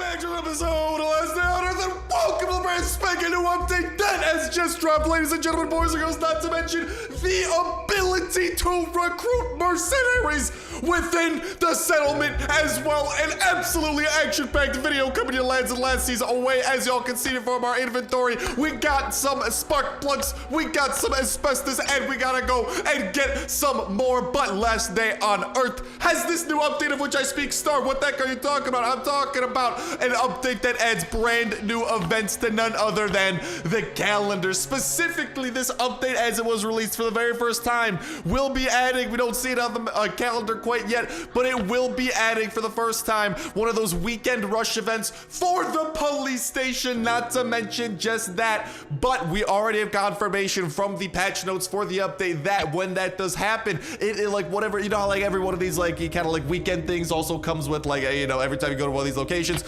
back to an episode of Last Day on Earth, and welcome to the brand spanking new update that has just dropped, ladies and gentlemen, boys and girls, not to mention the ability to recruit mercenaries within the settlement as well. An absolutely action-packed video coming to you lads and lassies away. As y'all can see from our inventory, we got some spark plugs, we got some asbestos, and we gotta go and get some more. But Last Day on Earth has this new update of which I speak. Star, what the heck are you talking about? I'm talking about an update that adds brand new events to none other than the calendar. Specifically, this update, as it was released for the very first time, will be adding, we don't see it on the calendar quite yet, but it will be adding for the first time one of those weekend rush events for the police station. Not to mention just that, but we already have confirmation from the patch notes for the update that when that does happen, it like whatever, you know how like every one of these like kind of like weekend things also comes with like you know, every time you go to one of these locations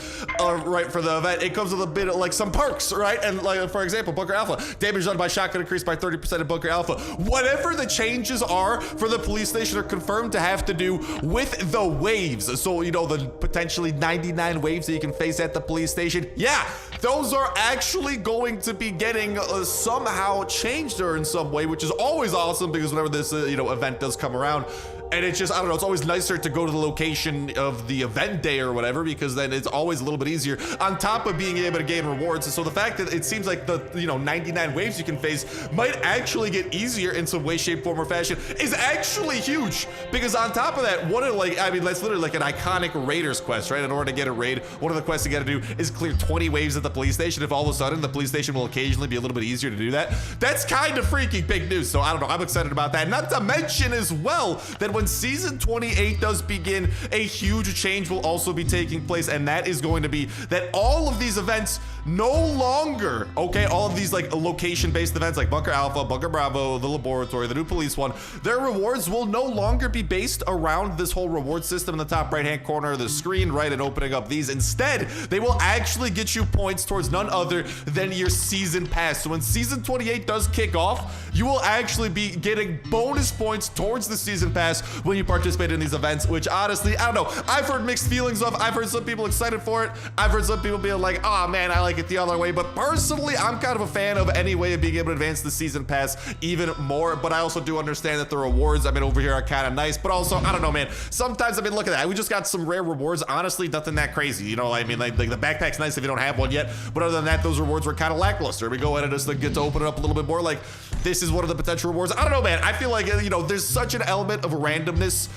right for the event, it comes with a bit of like some perks, right? And like for example, Bunker Alpha, damage done by shotgun increased by 30% in Bunker Alpha. Whatever the changes are for the police station are confirmed to have to do with the waves. So you know, the potentially 99 waves that you can face at the police station, yeah, those are actually going to be getting somehow changed or in some way, which is always awesome because whenever this you know, event does come around. And it's just, I don't know, it's always nicer to go to the location of the event day or whatever, because then it's always a little bit easier on top of being able to gain rewards. And so the fact that it seems like the, you know, 99 waves you can face might actually get easier in some way, shape, form, or fashion is actually huge. Because on top of that, one of like, I mean, that's literally like an iconic Raiders quest, right? In order to get a raid, one of the quests you gotta do is clear 20 waves at the police station. If all of a sudden the police station will occasionally be a little bit easier to do that, that's kind of freaky big news. So I don't know, I'm excited about that. Not to mention as well that when season 28 does begin, a huge change will also be taking place, and that is going to be that all of these events no longer, okay, all of these like location-based events like Bunker Alpha, Bunker Bravo, the laboratory, the new police one, their rewards will no longer be based around this whole reward system in the top right-hand corner of the screen, right, and opening up these. Instead, they will actually get you points towards none other than your season pass. So when season 28 does kick off, you will actually be getting bonus points towards the season pass when you participate in these events, which honestly, I don't know, I've heard mixed feelings of. I've heard some people excited for it. I've heard some people being like, oh man, I like it the other way. But personally, I'm kind of a fan of any way of being able to advance the season pass even more. But I also do understand that the rewards, I mean, over here are kind of nice, but also, I don't know, man, sometimes, I mean, look at that. We just got some rare rewards. Honestly, nothing that crazy. You know, I mean, like the backpack's nice if you don't have one yet, but other than that, those rewards were kind of lackluster. We go ahead and just like, get to open it up a little bit more. Like, this is one of the potential rewards. I don't know, man. I feel like, you know, there's such an element of randomness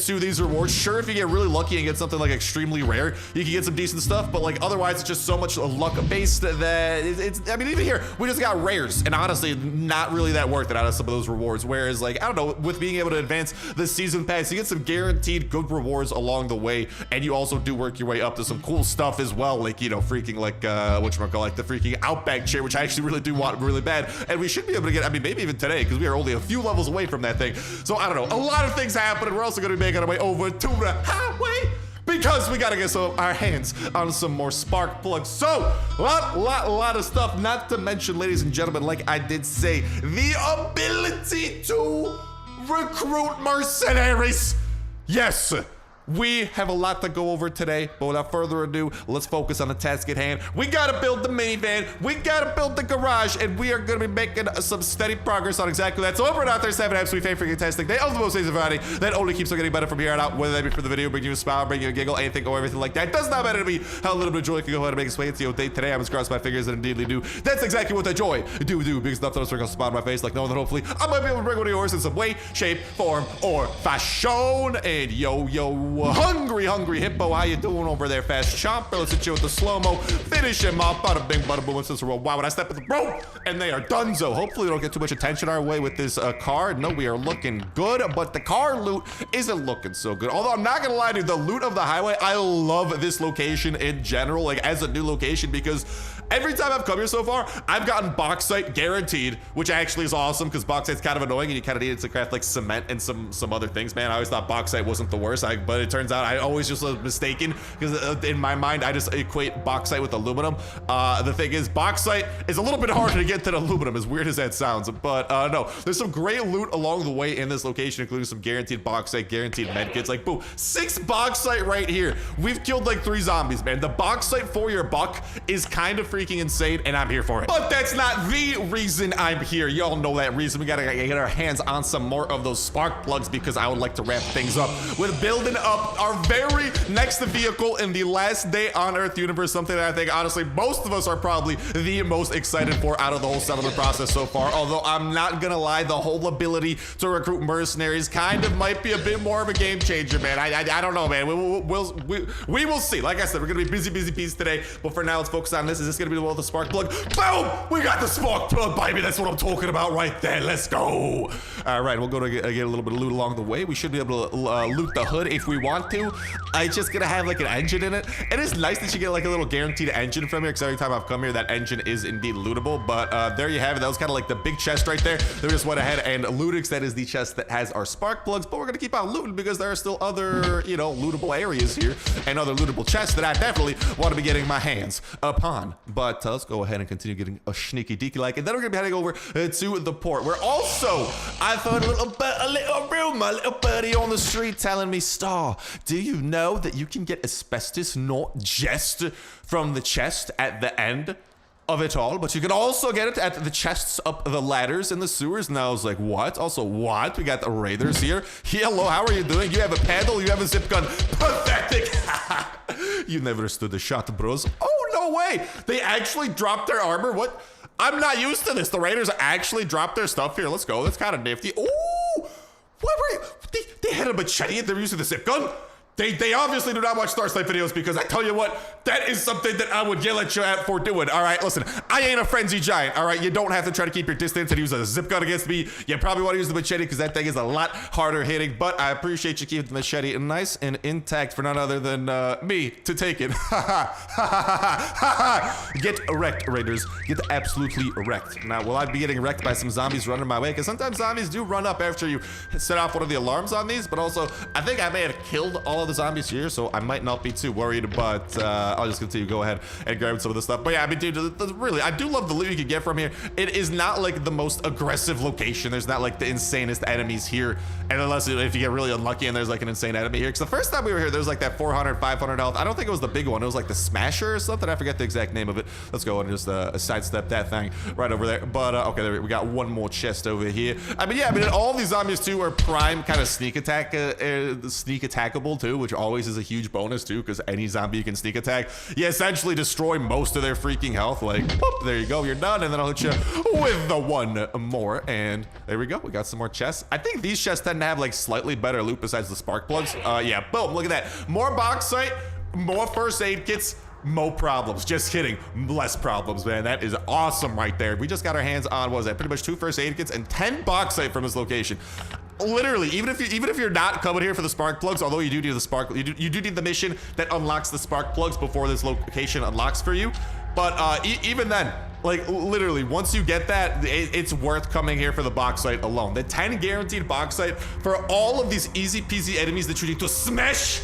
to these rewards. Sure, if you get really lucky and get something like extremely rare, you can get some decent stuff, but like otherwise it's just so much luck based that it's, I mean, even here we just got rares, and honestly not really that worth it out of some of those rewards. Whereas like, I don't know, with being able to advance the season pass, you get some guaranteed good rewards along the way, and you also do work your way up to some cool stuff as well, like, you know, freaking like whatchamacallit, like the freaking Outback chair, which I actually really do want really bad, and we should be able to get, I mean, maybe even today, because we are only a few levels away from that thing. So I don't know, a lot of things happening. We're also going to be making our way over to the highway because we got to get some our hands on some more spark plugs. So a lot of stuff, not to mention, ladies and gentlemen, like I did say, the ability to recruit mercenaries. Yes, we have a lot to go over today, but without further ado, let's focus on the task at hand. We gotta build the minivan, we gotta build the garage, and we are gonna be making some steady progress on exactly that. So over and out there, 7 absolutely fantastic day of the most amazing variety that only keeps on getting better from here on out, whether that be for the video, bring you a smile, bring you a giggle, anything or everything like that. It does not matter to me how a little bit of joy can go ahead and make its way into your day today. I must cross my fingers and indeedly do. That's exactly what that joy do, because enough that I'm spot on my face, like knowing that hopefully I might be able to bring one of yours in some way, shape, form, or fashion. And yo, hungry hippo, how you doing over there, fast chomper? Let's hit you with the slow-mo, finish him off, bada bing, bada boom, and since we're wow, when I step in the rope, and they are donezo. Hopefully we don't get too much attention our way with this car. No, we are looking good, but the car loot isn't looking so good. Although I'm not gonna lie to you, the loot of the highway, I love this location in general, like as a new location, because every time I've come here so far, I've gotten bauxite guaranteed, which actually is awesome because bauxite's kind of annoying and you kind of need it to craft like cement and some other things, man. I always thought bauxite wasn't the worst, but it turns out I always just was mistaken because in my mind, I just equate bauxite with aluminum. The thing is, bauxite is a little bit harder to get than aluminum, as weird as that sounds. But no, there's some great loot along the way in this location, including some guaranteed bauxite, guaranteed medkits. Like, boom, 6 bauxite right here. We've killed like 3 zombies, man. The bauxite for your buck is kind of freaking insane, and I'm here for it. But that's not the reason I'm here. Y'all know that reason. We gotta get our hands on some more of those spark plugs because I would like to wrap things up with building up our very next vehicle in the last day on Earth universe. Something that I think, honestly, most of us are probably the most excited for out of the whole settlement process so far. Although I'm not gonna lie, the whole ability to recruit mercenaries kind of might be a bit more of a game changer, man. I don't know, man. We will see. Like I said, we're gonna be busy bees today. But for now, let's focus on this. Is this gonna be the one with the spark plug? Boom! We got the spark plug, baby. That's what I'm talking about right there. Let's go. All right, we'll go to get a little bit of loot along the way. We should be able to loot the hood if we want to. It's just gonna have like an engine in it. It is nice that you get like a little guaranteed engine from here because every time I've come here, that engine is indeed lootable. But there you have it. That was kind of like the big chest right there. They just went ahead and looted. That is the chest that has our spark plugs. But we're gonna keep on looting because there are still other, you know, lootable areas here and other lootable chests that I definitely want to be getting my hands upon. But let's go ahead and continue getting a sneaky deaky like, and then we're gonna be heading over to the port. Where also I found a little room, my little buddy on the street telling me, Star, do you know that you can get asbestos not just from the chest at the end of it all, but you can also get it at the chests up the ladders in the sewers? And I was like, what? Also, what? We got the raiders here. Hello, how are you doing? You have a paddle, you have a zip gun. Pathetic. You never stood a shot, bros. Oh, no way. They actually dropped their armor. What? I'm not used to this. The raiders actually dropped their stuff here. Let's go. That's kind of nifty. Ooh, what were you? They had a machete and they were using the zip gun? They obviously do not watch Starsnipe videos because I tell you what, that is something that I would yell at you at for doing. All right, listen, I ain't a frenzy giant. All right, you don't have to try to keep your distance and use a zip gun against me. You probably want to use the machete because that thing is a lot harder hitting, but I appreciate you keeping the machete nice and intact for none other than me to take it. Get wrecked, raiders. Get absolutely wrecked. Now, will I be getting wrecked by some zombies running my way? Because sometimes zombies do run up after you set off one of the alarms on these, but also I think I may have killed all of the zombies here, so I might not be too worried, but I'll just continue to go ahead and grab some of this stuff. But yeah, I mean, dude, really, I do love the loot you can get from here. It is not like the most aggressive location. There's not like the insanest enemies here, and unless if you get really unlucky and there's like an insane enemy here. Because the first time we were here, there was like that 400, 500 health. I don't think it was the big one. It was like the Smasher or something. I forget the exact name of it. Let's go and just sidestep that thing right over there. But okay, we got one more chest over here. I mean, yeah, I mean, all these zombies too are prime kind of sneak attackable too, which always is a huge bonus too, because any zombie you can sneak attack, you essentially destroy most of their freaking health. Like, whoop, there you go, you're done, and then I'll hit you with the one more, and there we go. We got some more chests. I think these chests tend to have like slightly better loot besides the spark plugs. Yeah, boom, look at that. More bauxite, more first aid kits, more problems. Just kidding, less problems, man. That is awesome right there. We just got our hands on, what was that, pretty much 2 first aid kits and 10 bauxite from this location. Literally, even if you're not coming here for the spark plugs, although you do need the spark, you do need the mission that unlocks the spark plugs before this location unlocks for you. But even then, like literally, once you get that, it's worth coming here for the bauxite alone. The 10 guaranteed bauxite for all of these easy peasy enemies that you need to smash.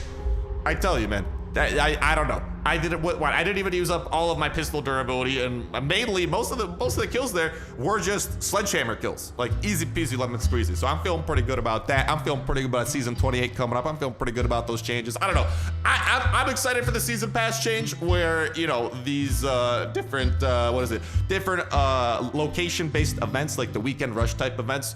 I tell you, man. I don't know. I didn't even use up all of my pistol durability, and mainly most of the kills there were just sledgehammer kills, like easy peasy lemon squeezy. So I'm feeling pretty good about that. I'm feeling pretty good about season 28 coming up. I'm feeling pretty good about those changes. I don't know. I'm excited for the season pass change, where you know these different different location-based events like the weekend rush type events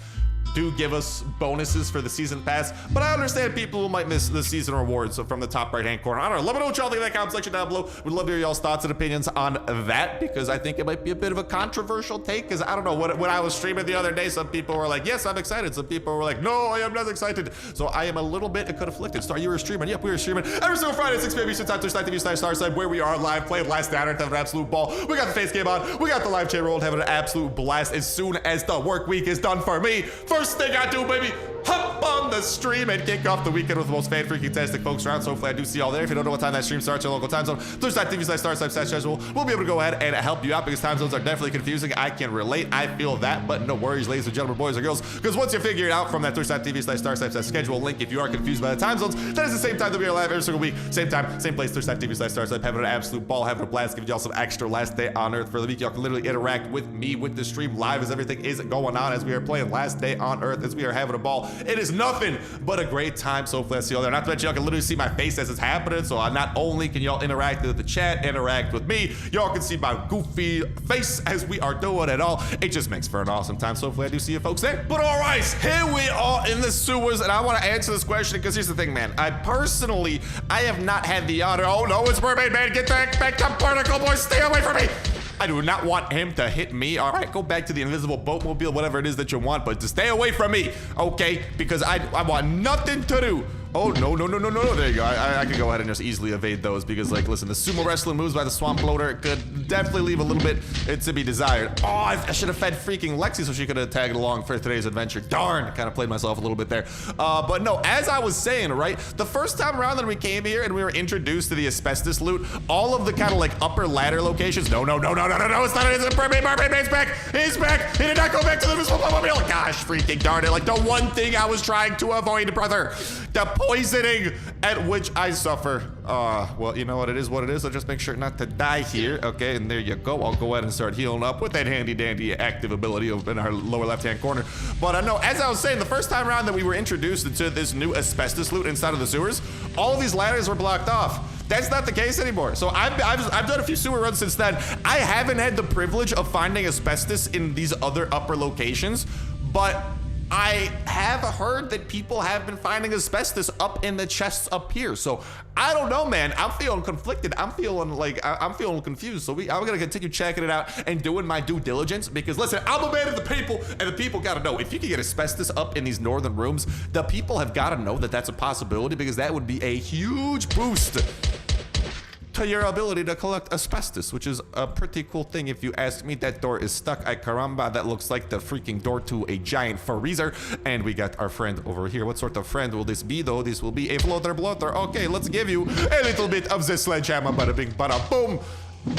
do give us bonuses for the season pass, but I understand people who might miss the season rewards from the top right hand corner. I don't know. Let me know what y'all think in that comment section down below. We'd love to hear y'all's thoughts and opinions on that, because I think it might be a bit of a controversial take. Because I don't know, when I was streaming the other day, some people were like, yes, I'm excited. Some people were like, no, I am not excited. So I am a little bit conflicted. Star, you were streaming? Yep, we were streaming every single Friday at 6 p.m. Eastern Time, Twitch.tv/Starsnipe, where we are live playing last Saturday, having an absolute ball. We got the face game on. We got the live chat rolled, having an absolute blast as soon as the work week is done for me. First thing I do, baby, hop on the stream and kick off the weekend with the most fan-freaking-tastic folks around. So hopefully I do see you all there. If you don't know what time that stream starts, your local time zone, Twitch.tv/Starsnipe/schedule. We'll be able to go ahead and help you out because time zones are definitely confusing. I can relate. I feel that, but no worries, ladies and gentlemen, boys and girls, because once you figure it out from that Twitch.tv/Starsnipe/schedule link, if you are confused by the time zones, that is the same time that we are live every single week. Same time, same place, Twitch.tv/Starsnipe, having an absolute ball, having a blast, giving y'all some extra last day on Earth for the week. Y'all can literally interact with me, with the stream live as everything is going on as we are playing last day on Earth, as we are having a ball. It is nothing but a great time. So hopefully I see y'all there. Not to mention y'all can literally see my face as it's happening. So not only can y'all interact with the chat, interact with me, y'all can see my goofy face as we are doing it all. It just makes for an awesome time. So hopefully I do see you folks there. But all right, here we are in the sewers, and I want to answer this question because here's the thing, man. I have not had the honor. Oh no, it's Mermaid Man. Get back to Particle Boy. Stay away from me. I do not want him to hit me. All right, go back to the invisible boatmobile, whatever it is that you want, but just stay away from me, okay? Because I want nothing to do. Oh, no. There you go. I can go ahead and just easily evade those because, like, listen, the sumo wrestling moves by the swamp bloater could definitely leave a little bit to be desired. Oh, I should have fed freaking Lexi so she could have tagged along for today's adventure. Darn, kind of played myself a little bit there. But no, as I was saying, right, the first time around that we came here and we were introduced to the asbestos loot, all of the kind of like upper ladder locations. No, it's not. It's a Mermaid Man's back. He's back. He did not go back to the invisible boatmobile. Gosh, freaking darn it. Like the one thing I was trying to avoid, brother. The poisoning at which I suffer. Well, you know what it is, so just make sure not to die here. Okay, and there you go. I'll go ahead and start healing up with that handy dandy active ability in our lower left-hand corner. But I know, as I was saying, the first time around that we were introduced into this new asbestos loot inside of the sewers, all of these ladders were blocked off. That's not the case anymore. So I've done a few sewer runs since then. I haven't had the privilege of finding asbestos in these other upper locations, but I have heard that people have been finding asbestos up in the chests up here. So I don't know, man. I'm feeling conflicted. I'm feeling like I'm feeling confused. So I'm gonna continue checking it out and doing my due diligence because listen, I'm a man of the people, and the people gotta know if you can get asbestos up in these northern rooms, the people have gotta know that that's a possibility because that would be a huge boost to your ability to collect asbestos, which is a pretty cool thing if you ask me. That door is stuck. Ay caramba, that looks like the freaking door to a giant freezer. And we got our friend over here. What sort of friend will this be though? This will be a floater bloater. Okay, let's give you a little bit of this sledgehammer, bada bing, bada boom.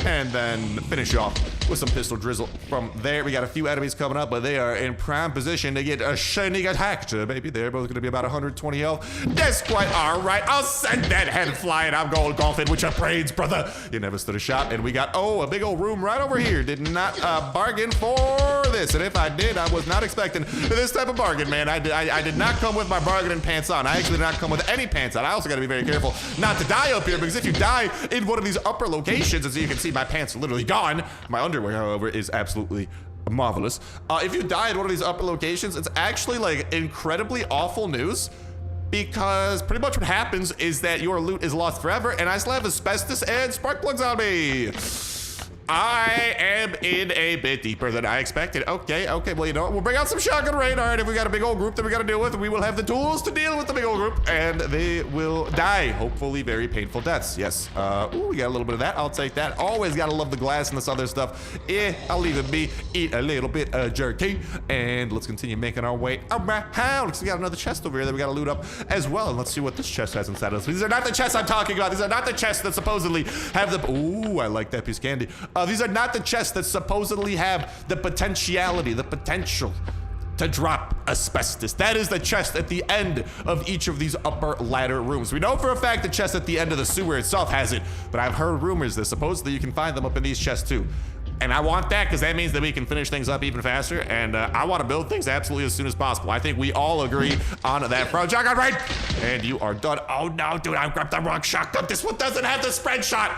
And then finish you off with some pistol drizzle from there. We got a few enemies coming up, but they are in prime position to get a shining attacked. Maybe they're both going to be about 120 health. That's quite all right. I'll send that head flying. I'm going golfing with your brains, brother. You never stood a shot. And we got, a big old room right over here. Did not bargain for this. And if I did, I was not expecting this type of bargain, man. I did not come with my bargaining pants on. I actually did not come with any pants on. I also got to be very careful not to die up here because if you die in one of these upper locations, as you can see, my pants are literally gone. My underwear, however, is absolutely marvelous. If you die at one of these upper locations, it's actually like incredibly awful news because pretty much what happens is that your loot is lost forever, and I still have asbestos and spark plugs on me. I am in a bit deeper than I expected. Okay, well, you know what? We'll bring out some shotgun rain. All right, if we got a big old group that we got to deal with, we will have the tools to deal with the big old group, and they will die. Hopefully very painful deaths. Yes. Ooh, we got a little bit of that. I'll take that. Always got to love the glass and this other stuff. I'll leave it be. Eat a little bit of jerky, and let's continue making our way around. Looks like we got another chest over here that we got to loot up as well, and let's see what this chest has inside of us. These are not the chests I'm talking about. These are not the chests that supposedly have the... Ooh, I like that piece of candy. These are not the chests that supposedly have the potential to drop asbestos. That is the chest at the end of each of these upper ladder rooms. We know for a fact the chest at the end of the sewer itself has it, but I've heard rumors that supposedly you can find them up in these chests too. And I want that because that means that we can finish things up even faster, and I want to build things absolutely as soon as possible. I think we all agree on that front shotgun, right? And you are done. Oh no, dude, I grabbed the wrong shotgun. This one doesn't have the spread shot.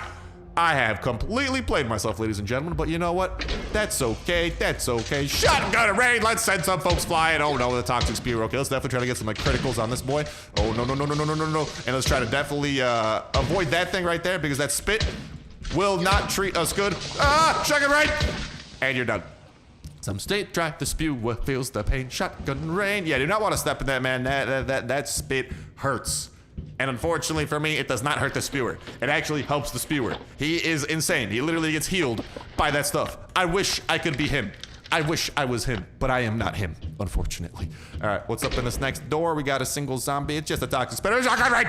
I have completely played myself, ladies and gentlemen, but you know what? That's okay. Shotgun rain. Let's send some folks flying. Oh no, the toxic spear. Okay, let's definitely try to get some like criticals on this boy. Oh no. And let's try to definitely avoid that thing right there because that spit will not treat us good. Shotgun rain. And you're done. Some state dry, the spew feels the pain. Shotgun rain. Yeah, do not want to step in that, man. That spit hurts. And unfortunately for me, it does not hurt the spewer. It actually helps the spewer. He is insane. He literally gets healed by that stuff. I wish I could be him. I wish I was him, but I am not him, unfortunately. All right, what's up in this next door? We got a single zombie. It's just a toxic spitter. Shotgun rain!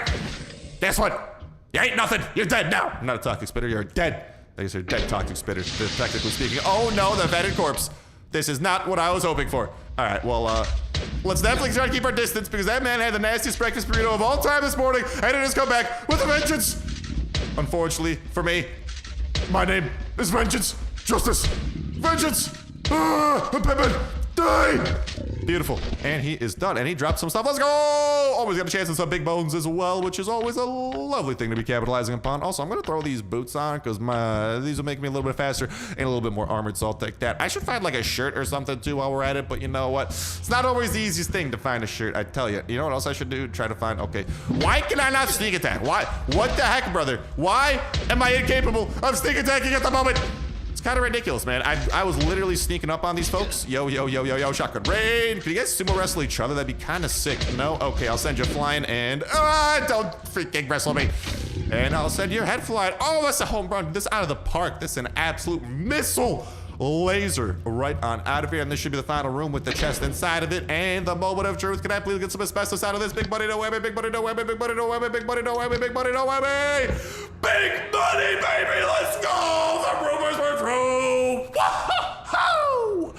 Guess what? You ain't nothing. You're dead now. I'm not a toxic spitter. You're dead. I guess you're dead toxic spitter, technically speaking. Oh no, the vetted corpse. This is not what I was hoping for. All right, well, let's definitely try to keep our distance because that man had the nastiest breakfast burrito of all time this morning, and it has come back with a vengeance. Unfortunately for me, my name is Vengeance. Justice. Vengeance. Pippin. Die. Beautiful. And he is done. And he dropped some stuff. Let's go. Always got a chance at some big bones as well, which is always a lovely thing to be capitalizing upon. Also, I'm going to throw these boots on because these will make me a little bit faster and a little bit more armored, so I'll take that. I should find like a shirt or something too while we're at it, but you know what? It's not always the easiest thing to find a shirt, I tell you. You know what else I should do? Try to find, okay. Why can I not sneak attack? Why? What the heck, brother? Why am I incapable of sneak attacking at the moment? Kind of ridiculous, man. I was literally sneaking up on these folks. Yo, shotgun rain. Could you guys sumo wrestle each other? That'd be kind of sick. No? Okay, I'll send you flying and don't freaking wrestle me. And I'll send your head flying. Oh, that's a home run. This out of the park. This is an absolute missile. Laser right on out of here. And this should be the final room with the chest inside of it. And the moment of truth. Can I please get some asbestos out of this? Big money, no whammy. Big money, no whammy. Big money, no whammy. Big money, no whammy. Big money, no whammy. Big money, baby. Let's go. The rumors were true. Whoa!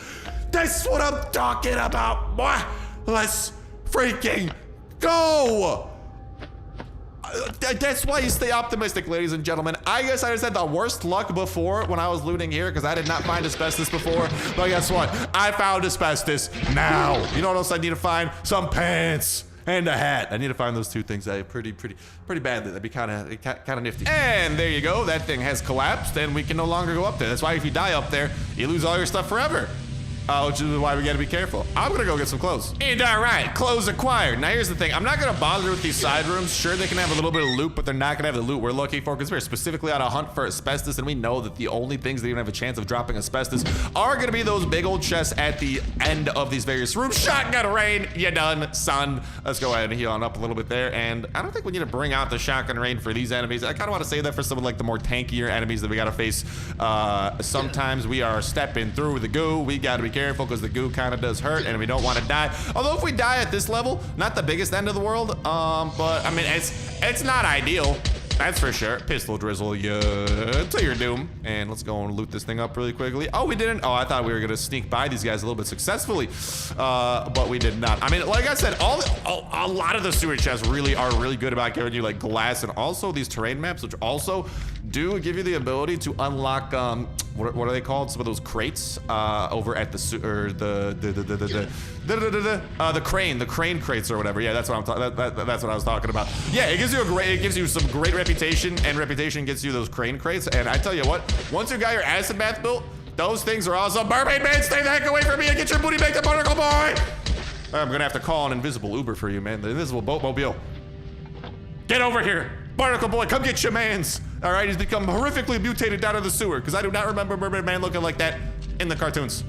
That's what I'm talking about, boy. Let's freaking go. That's why you stay optimistic, ladies and gentlemen. I guess I just had the worst luck before when I was looting here because I did not find asbestos before. But guess what? I found asbestos now. You know what else I need to find? Some pants and a hat. I need to find those two things pretty badly. That'd be kind of nifty. And there you go. That thing has collapsed and we can no longer go up there. That's why if you die up there, you lose all your stuff forever. Which is why we gotta be careful. I'm gonna go get some clothes. And all right, clothes acquired. Now here's the thing. I'm not gonna bother with these side rooms. Sure, they can have a little bit of loot, but they're not gonna have the loot we're looking for because we're specifically on a hunt for asbestos, and we know that the only things that even have a chance of dropping asbestos are gonna be those big old chests at the end of these various rooms. Shotgun rain, you done, son. Let's go ahead and heal on up a little bit there. And I don't think we need to bring out the shotgun rain for these enemies. I kind of want to save that for some of like the more tankier enemies that we gotta face. Sometimes we are stepping through the goo. We gotta be careful because the goo kind of does hurt and we don't want to die. Although if we die at this level, not the biggest end of the world, but I mean, it's not ideal. That's for sure. Pistol drizzle you to your doom. And let's go and loot this thing up really quickly. Oh, we didn't. Oh, I thought we were gonna sneak by these guys a little bit successfully, but we did not. I mean, like I said, a lot of the sewer chests are really good about giving you like glass and also these terrain maps, which also do give you the ability to unlock what are they called? Some of those crates over at the the crane crates or whatever. Yeah, that's what I'm talking. That's what I was talking about. Yeah, it gives you some great reputation, and reputation gets you those crane crates. And I tell you what, once you got your acid bath built, those things are awesome. Mermaid man, stay the heck away from me and get your booty back to Barnacle Boy. I'm gonna have to call an invisible Uber for you, man. The invisible boatmobile. Get over here. Barnacle Boy, come get your mans. All right, he's become horrifically mutated down in the sewer because I do not remember Mermaid Man looking like that in the cartoons.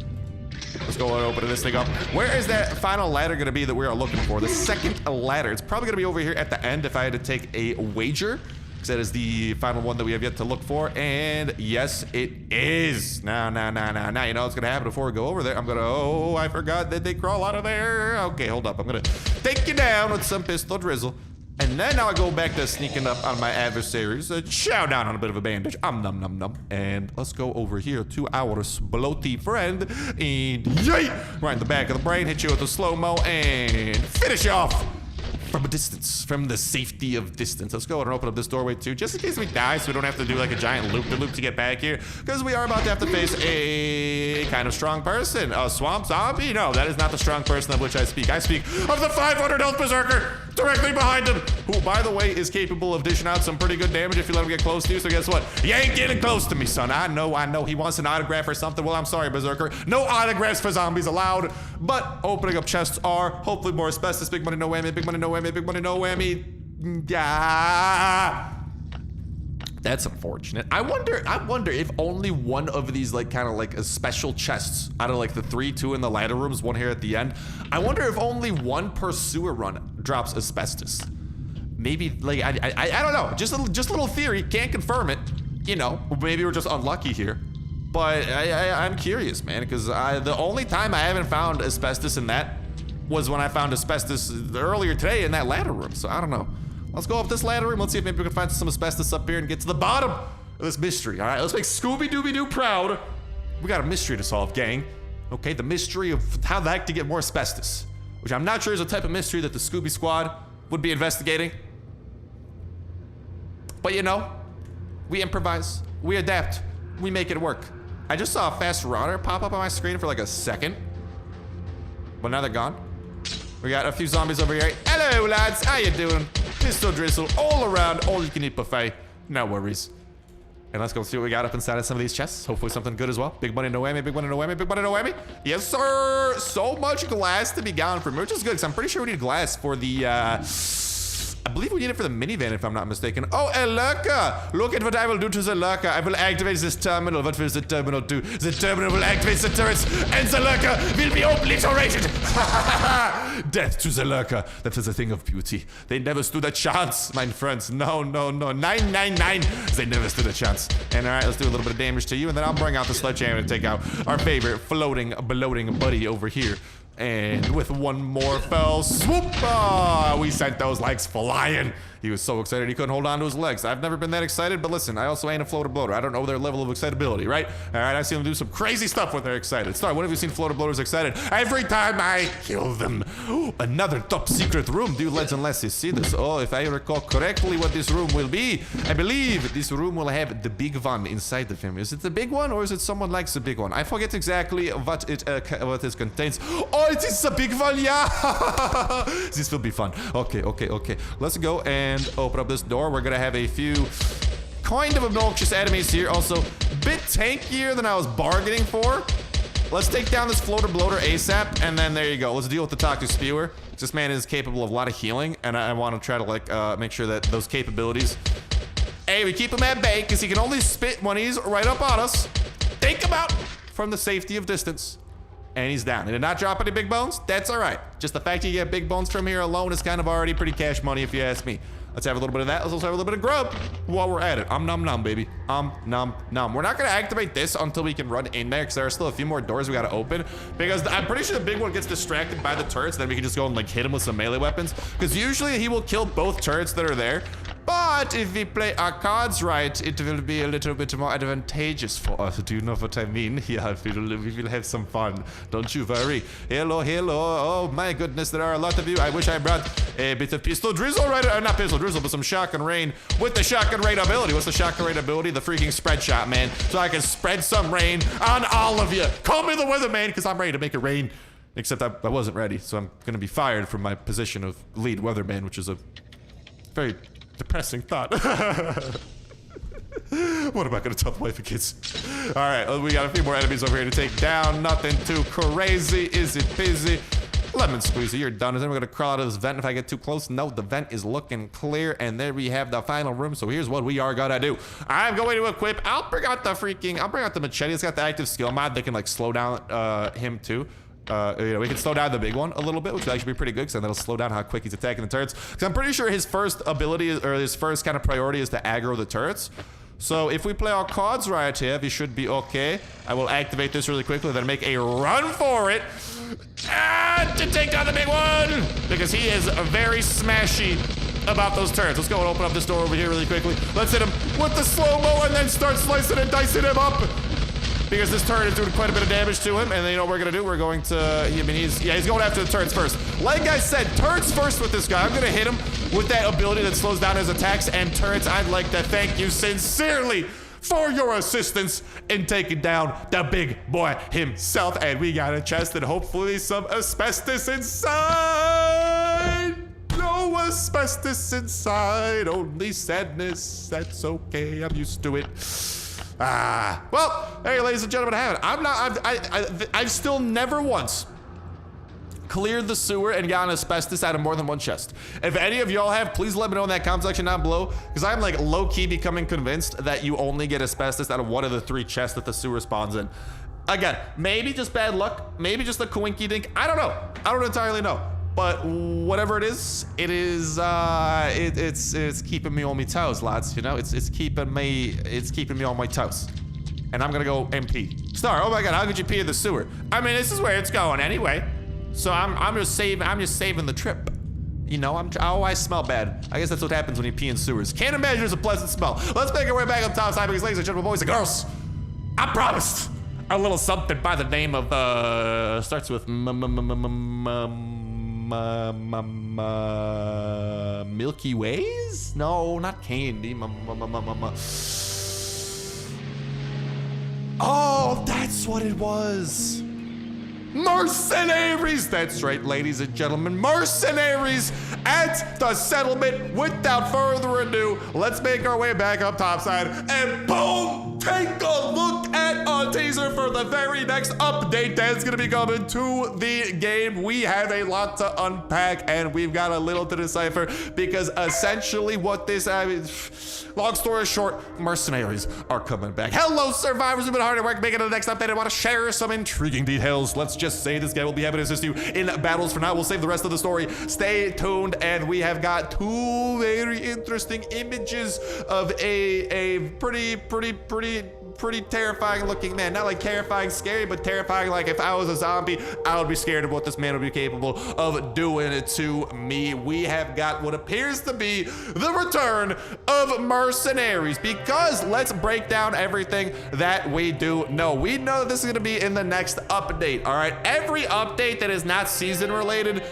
Let's go and open this thing up. Where is that final ladder gonna be that we are looking for? The second ladder. It's probably gonna be over here at the end if I had to take a wager, because that is the final one that we have yet to look for. And yes, it is. Now, you know what's gonna happen before we go over there? I'm gonna, oh, I forgot that they crawl out of there. Okay, hold up. I'm gonna take you down with some pistol drizzle. And then now I go back to sneaking up on my adversaries. Chow down on a bit of a bandage. Num. And let's go over here to our splotty friend. And yay! Right in the back of the brain. Hit you with a slow-mo and finish you off. From a distance, from the safety of distance. Let's go and open up this doorway too, just in case we die, so we don't have to do like a giant loop-de-loop to get back here, because we are about to have to face a kind of strong person. A swamp zombie? No, that is not the strong person of which I speak. I speak of the 500 health berserker directly behind him, who, by the way, is capable of dishing out some pretty good damage if you let him get close to you. So guess what? You ain't getting close to me, son. I know. He wants an autograph or something. Well, I'm sorry, berserker. No autographs for zombies allowed. But opening up chests are hopefully more asbestos. Big money, no whammy. Big money, no whammy. Big money, no whammy. Yeah. That's unfortunate. I wonder if only one of these like kind of like special chests out of like the 3, 2 in the ladder rooms, one here at the end. I wonder if only one per sewer run drops asbestos. Maybe like I don't know. Just a little theory. Can't confirm it. You know, maybe we're just unlucky here. But I'm curious, man, because the only time I haven't found asbestos in that was when I found asbestos earlier today in that ladder room. So I don't know. Let's go up this ladder room. Let's see if maybe we can find some asbestos up here and get to the bottom of this mystery. All right, let's make Scooby-Dooby-Doo proud. We got a mystery to solve, gang. Okay, the mystery of how the heck to get more asbestos, which I'm not sure is a type of mystery that the Scooby Squad would be investigating. But you know, we improvise, we adapt, we make it work. I just saw a fast runner pop up on my screen for like a second, but now they're gone. We got a few zombies over here. Hello, lads, how you doing? Pistol drizzle all around, all you can eat buffet. No worries. And let's go see what we got up inside of some of these chests. Hopefully something good as well. Big money, no whammy, big money, no whammy, big money, no whammy. Yes, sir. So much glass to be gone from, which is good, because I'm pretty sure we need glass for the, I believe we need it for the minivan, if I'm not mistaken. Oh, a lurker! Look at what I will do to the lurker. I will activate this terminal. What will the terminal do? The terminal will activate the turrets, and the lurker will be obliterated. Death to the lurker. That is a thing of beauty. They never stood a chance, my friends. No, no, no. 999. They never stood a chance. And all right, let's do a little bit of damage to you, and then I'll bring out the sledgehammer to take out our favorite floating, bloating buddy over here. And with one more fell swoop, we sent those legs flying. He was so excited he couldn't hold on to his legs. I've never been that excited, but listen, I also ain't a floater bloater. I don't know their level of excitability, right? All right, I've seen them do some crazy stuff when they're excited. Sorry, when have you seen floater bloaters excited? Every time I kill them. Another top secret room. Do let's unless you see this. Oh, if I recall correctly what this room will be, I believe this room will have the big one inside of him. Is it the big one or is it someone likes the big one? I forget exactly what it contains. Oh, it is the big one, yeah. This will be fun. Okay, okay, okay. Let's go and open up this door. We're gonna have a few kind of obnoxious enemies here. Also, bit tankier than I was bargaining for. Let's take down this floater bloater ASAP, and then there you go. Let's deal with the toxic spewer. This man is capable of a lot of healing, and I want to try to like make sure that those capabilities. Hey, we keep him at bay because he can only spit when he's right up on us. Take him out from the safety of distance. And he's down. He did not drop any big bones. That's all right. Just the fact you get big bones from here alone is kind of already pretty cash money if you ask me. Let's have a little bit of that. Let's also have a little bit of grub while we're at it. Nom nom, baby. Nom nom. We're not gonna activate this until we can run in there because there are still a few more doors we gotta open. Because I'm pretty sure the big one gets distracted by the turrets. Then we can just go and like hit him with some melee weapons. Because usually he will kill both turrets that are there. But if we play our cards right, it will be a little bit more advantageous for us. Do you know what I mean? Yeah, we will have some fun. Don't you worry. Hello, hello. Oh my goodness, there are a lot of you. I wish I brought a bit of pistol drizzle right, not pistol drizzle, but some shotgun rain with the shotgun rain ability. What's the shotgun rain ability? The freaking spread shot, man. So I can spread some rain on all of you. Call me the weatherman, because I'm ready to make it rain. Except I wasn't ready, so I'm gonna be fired from my position of lead weatherman, which is a very depressing thought. What am I gonna tell the wife and kids? All right, we got a few more enemies over here to take down. Nothing too crazy. Is it busy? Lemon squeezy, you're done. And then we're gonna crawl out of this vent if I get too close. No, the vent is looking clear, and there we have the final room. So here's what we are gonna do. I'm going to equip. I'll bring out the machete. It's got the active skill mod that can like slow down him too. You know, we can slow down the big one a little bit, which will actually be pretty good because then that'll slow down how quick he's attacking the turrets. Because I'm pretty sure his first ability or his first kind of priority is to aggro the turrets. So if we play our cards right here, we should be okay. I will activate this really quickly, then make a run for it to take down the big one because he is very smashy about those turrets. Let's go and open up this door over here really quickly. Let's hit him with the slow-mo and then start slicing and dicing him up. Because this turret is doing quite a bit of damage to him, and then you know what we're gonna do? We're going to, I mean, he's going after the turrets first. Like I said, turrets first with this guy. I'm gonna hit him with that ability that slows down his attacks, and turrets, I'd like to thank you sincerely for your assistance in taking down the big boy himself. And we got a chest and hopefully some asbestos inside. No asbestos inside, only sadness. That's okay, I'm used to it. Well, hey, ladies and gentlemen, I have it. I've still never once cleared the sewer and gotten asbestos out of more than one chest. If any of y'all have, please let me know in that comment section down below, because I'm like low-key becoming convinced that you only get asbestos out of one of the 3 chests that the sewer spawns in. Again, maybe just bad luck, maybe just a coinky dink. I don't know. I don't entirely know. But whatever it is, it's keeping me on my toes, lads. You know, it's keeping me on my toes. and I'm gonna go and pee. Star, oh my God, how could you pee in the sewer? I mean, this is where it's going anyway. So I'm just saving the trip. You know, I always smell bad. I guess that's what happens when you pee in sewers. Can't imagine there's a pleasant smell. Let's make our way back up top side because, ladies and gentlemen, boys and girls, I promised a little something by the name of, starts with Milky Ways? No, not candy. Oh, that's what it was. Mercenaries! That's right, ladies and gentlemen. Mercenaries at the settlement. Without further ado, let's make our way back up topside and boom! Take a look at a teaser for the very next update that's gonna be coming to the game. We have a lot to unpack and we've got a little to decipher because essentially what this, long story short, mercenaries are coming back. Hello, survivors who've been hard at work making the next update. I want to share some intriguing details. Let's just say this guy will be happy to assist you in battles. For now, we'll save the rest of the story. Stay tuned, and we have got two very interesting images of a pretty terrifying looking man. Not like terrifying scary, but terrifying like if I was a zombie, I would be scared of what this man would be capable of doing to me. We have got what appears to be the return of mercenaries, because let's break down everything that we do know. We know that this is going to be in the next update. All right, every update that is not season related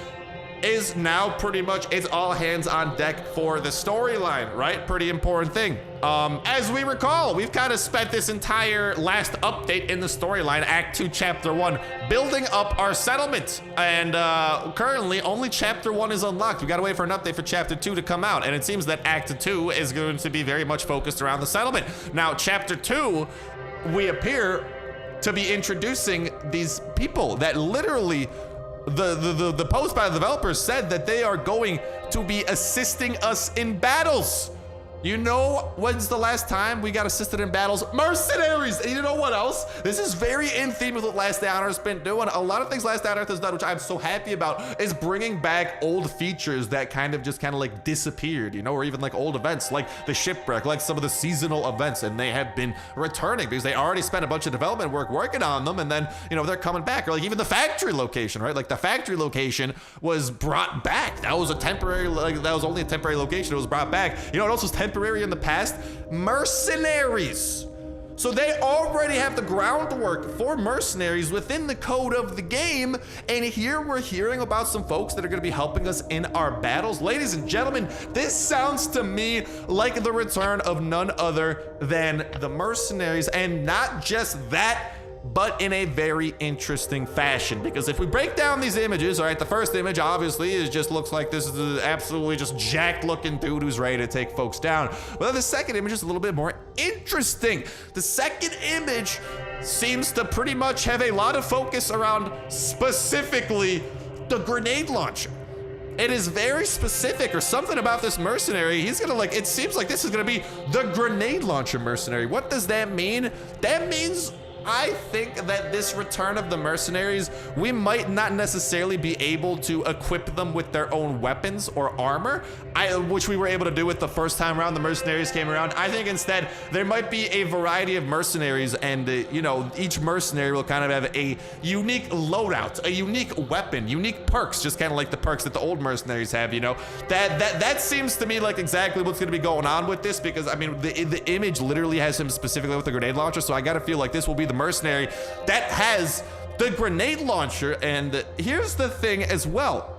is now pretty much, it's all hands on deck for the storyline, right? Pretty important thing. As we recall, we've kind of spent this entire last update in the storyline, Act 2, Chapter 1, building up our settlement. And currently, only Chapter 1 is unlocked. We gotta wait for an update for Chapter 2 to come out. And it seems that Act 2 is going to be very much focused around the settlement. Now, Chapter 2, we appear to be introducing these people that literally, the post by the developers said that they are going to be assisting us in battles. You know, when's the last time we got assisted in battles? Mercenaries! And you know what else? This is very in theme with what Last Day on Earth's been doing. A lot of things Last Day on Earth has done, which I'm so happy about, is bringing back old features that kind of like disappeared, you know, or even like old events like the shipwreck, like some of the seasonal events, and they have been returning because they already spent a bunch of development work working on them, and then, you know, they're coming back. Or like even the factory location, right? Like the factory location was brought back. That was a temporary, like that was only a temporary location. It was brought back. You know what else was temporary in the past? Mercenaries. So they already have the groundwork for mercenaries within the code of the game, and here we're hearing about some folks that are going to be helping us in our battles. Ladies and gentlemen, this sounds to me like the return of none other than the mercenaries, and not just that, but in a very interesting fashion. Because if we break down these images, all right, the first image obviously is just looks like this is an absolutely just jacked looking dude who's ready to take folks down. But then the second image is a little bit more interesting. The second image seems to pretty much have a lot of focus around specifically the grenade launcher. It is very specific, or something about this mercenary. He's gonna like, it seems like this is gonna be the grenade launcher mercenary. What does that mean? That means, I think that this return of the mercenaries, we might not necessarily be able to equip them with their own weapons or armor, which we were able to do with the first time around the mercenaries came around. I think instead there might be a variety of mercenaries, and you know, each mercenary will kind of have a unique loadout, a unique weapon, unique perks, just kind of like the perks that the old mercenaries have. You know, that seems to me like exactly what's going to be going on with this, because I mean the image literally has him specifically with the grenade launcher, so I gotta feel like this will be the mercenary that has the grenade launcher. And here's the thing as well,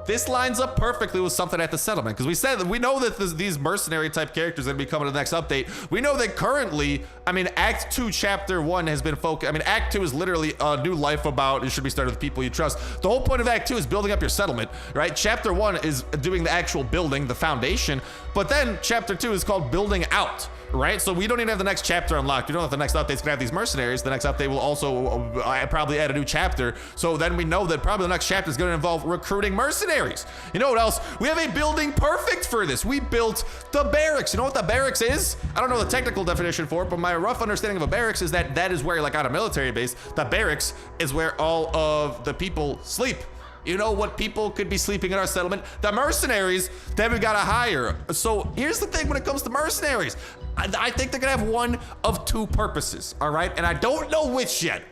this lines up perfectly with something at the settlement, because we said that we know that these mercenary type characters are going to be coming to the next update. We know that currently, I mean, Act 2 Chapter 1 has been focused. I mean, Act 2 is literally a new life about, it should be started with people you trust. The whole point of Act 2 is building up your settlement, right? Chapter 1 is doing the actual building, the foundation, but then Chapter 2 is called building out, right? So we don't even have the next chapter unlocked. We don't have the next update's gonna have these mercenaries. The next update will also probably add a new chapter. So then we know that probably the next chapter is gonna involve recruiting mercenaries. You know what else? We have a building perfect for this. We built the barracks. You know what the barracks is? I don't know the technical definition for it, but my rough understanding of a barracks is that that is where, like on a military base, the barracks is where all of the people sleep. You know what people could be sleeping in our settlement? The mercenaries that we gotta hire. So here's the thing when it comes to mercenaries. I think they're gonna have one of two purposes, all right? And I don't know which yet,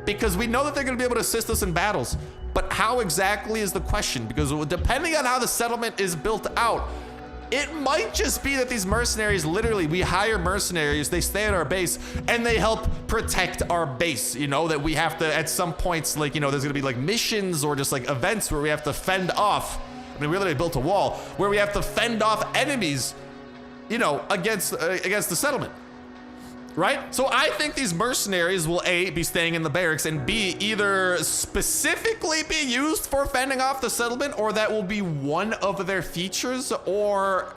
because we know that they're gonna be able to assist us in battles. But how exactly is the question? Because depending on how the settlement is built out, it might just be that these mercenaries, literally, we hire mercenaries, they stay at our base, and they help protect our base, you know, that we have to, at some points, like, you know, there's gonna be like missions or just like events where we have to fend off. I mean, we literally built a wall where we have to fend off enemies, you know, against the settlement. Right? So I think these mercenaries will A, be staying in the barracks, and B, either specifically be used for fending off the settlement, or that will be one of their features, or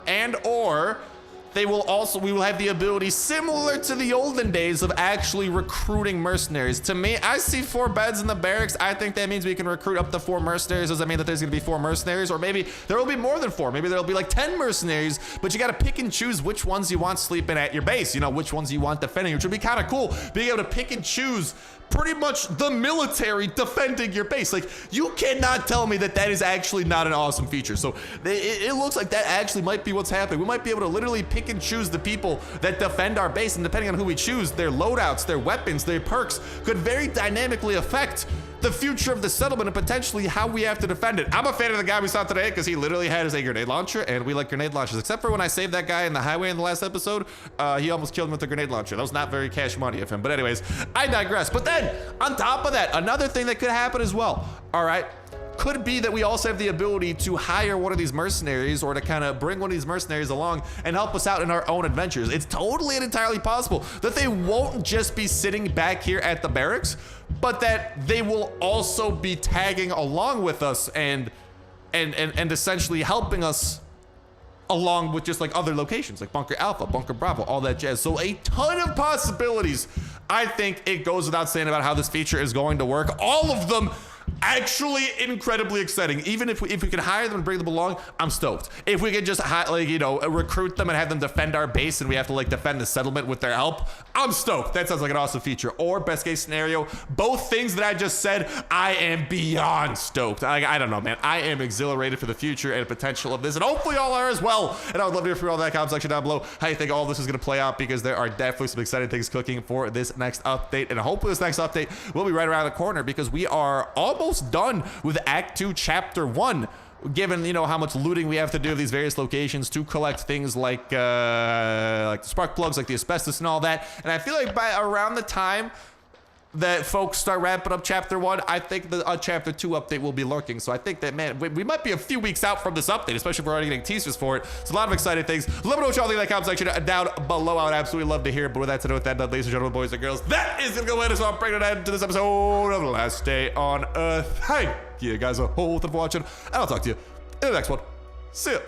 we will have the ability, similar to the olden days, of actually recruiting mercenaries. To me, I see 4 beds in the barracks. I think that means we can recruit up to 4 mercenaries. Does that mean that there's gonna be 4 mercenaries? Or maybe there will be more than 4. Maybe there'll be like 10 mercenaries, but you gotta pick and choose which ones you want sleeping at your base. You know, which ones you want defending, which would be kind of cool, being able to pick and choose pretty much the military defending your base. Like, you cannot tell me that that is actually not an awesome feature. So it looks like that actually might be what's happening. We might be able to literally pick and choose the people that defend our base, and depending on who we choose, their loadouts, their weapons, their perks could very dynamically affect the future of the settlement and potentially how we have to defend it. I'm a fan of the guy we saw today because he literally had a grenade launcher, and we like grenade launchers, except for when I saved that guy in the highway in the last episode. He almost killed me with a grenade launcher. That was not very cash money of him. But anyways, I digress. But then on top of that, another thing that could happen as well, all right, could be that we also have the ability to hire one of these mercenaries, or to kind of bring one of these mercenaries along and help us out in our own adventures. It's totally and entirely possible that they won't just be sitting back here at the barracks, but that they will also be tagging along with us and essentially helping us along with just like other locations like Bunker Alpha, Bunker Bravo, all that jazz. So a ton of possibilities. I think it goes without saying about how this feature is going to work. All of them actually incredibly exciting. Even if we can hire them and bring them along, I'm stoked. If we could just recruit them and have them defend our base, and we have to like defend the settlement with their help, I'm stoked. That sounds like an awesome feature. Or best case scenario, both things that I just said, I am beyond stoked. I don't know, man. I am exhilarated for the future and potential of this, and hopefully y'all are as well. And I would love to hear from you all in that comment section down below how you think all this is going to play out, because there are definitely some exciting things cooking for this next update. And hopefully this next update will be right around the corner, because we are almost done with Act 2 Chapter 1, given, you know, how much looting we have to do of these various locations to collect things like the spark plugs, like the asbestos and all that. And I feel like by around the time that folks start wrapping up Chapter 1, I think the Chapter 2 update will be lurking. So I think that, man, we might be a few weeks out from this update, especially if we're already getting teasers for it. It's a lot of exciting things. Let me know what y'all think in the comment section down below. I would absolutely love to hear it. But with that, with that, ladies and gentlemen, boys and girls, that is gonna go ahead. So I'm bringing it end to this episode of The Last Day on Earth. Thank you guys a whole lot for watching, and I'll talk to you in the next one. See ya.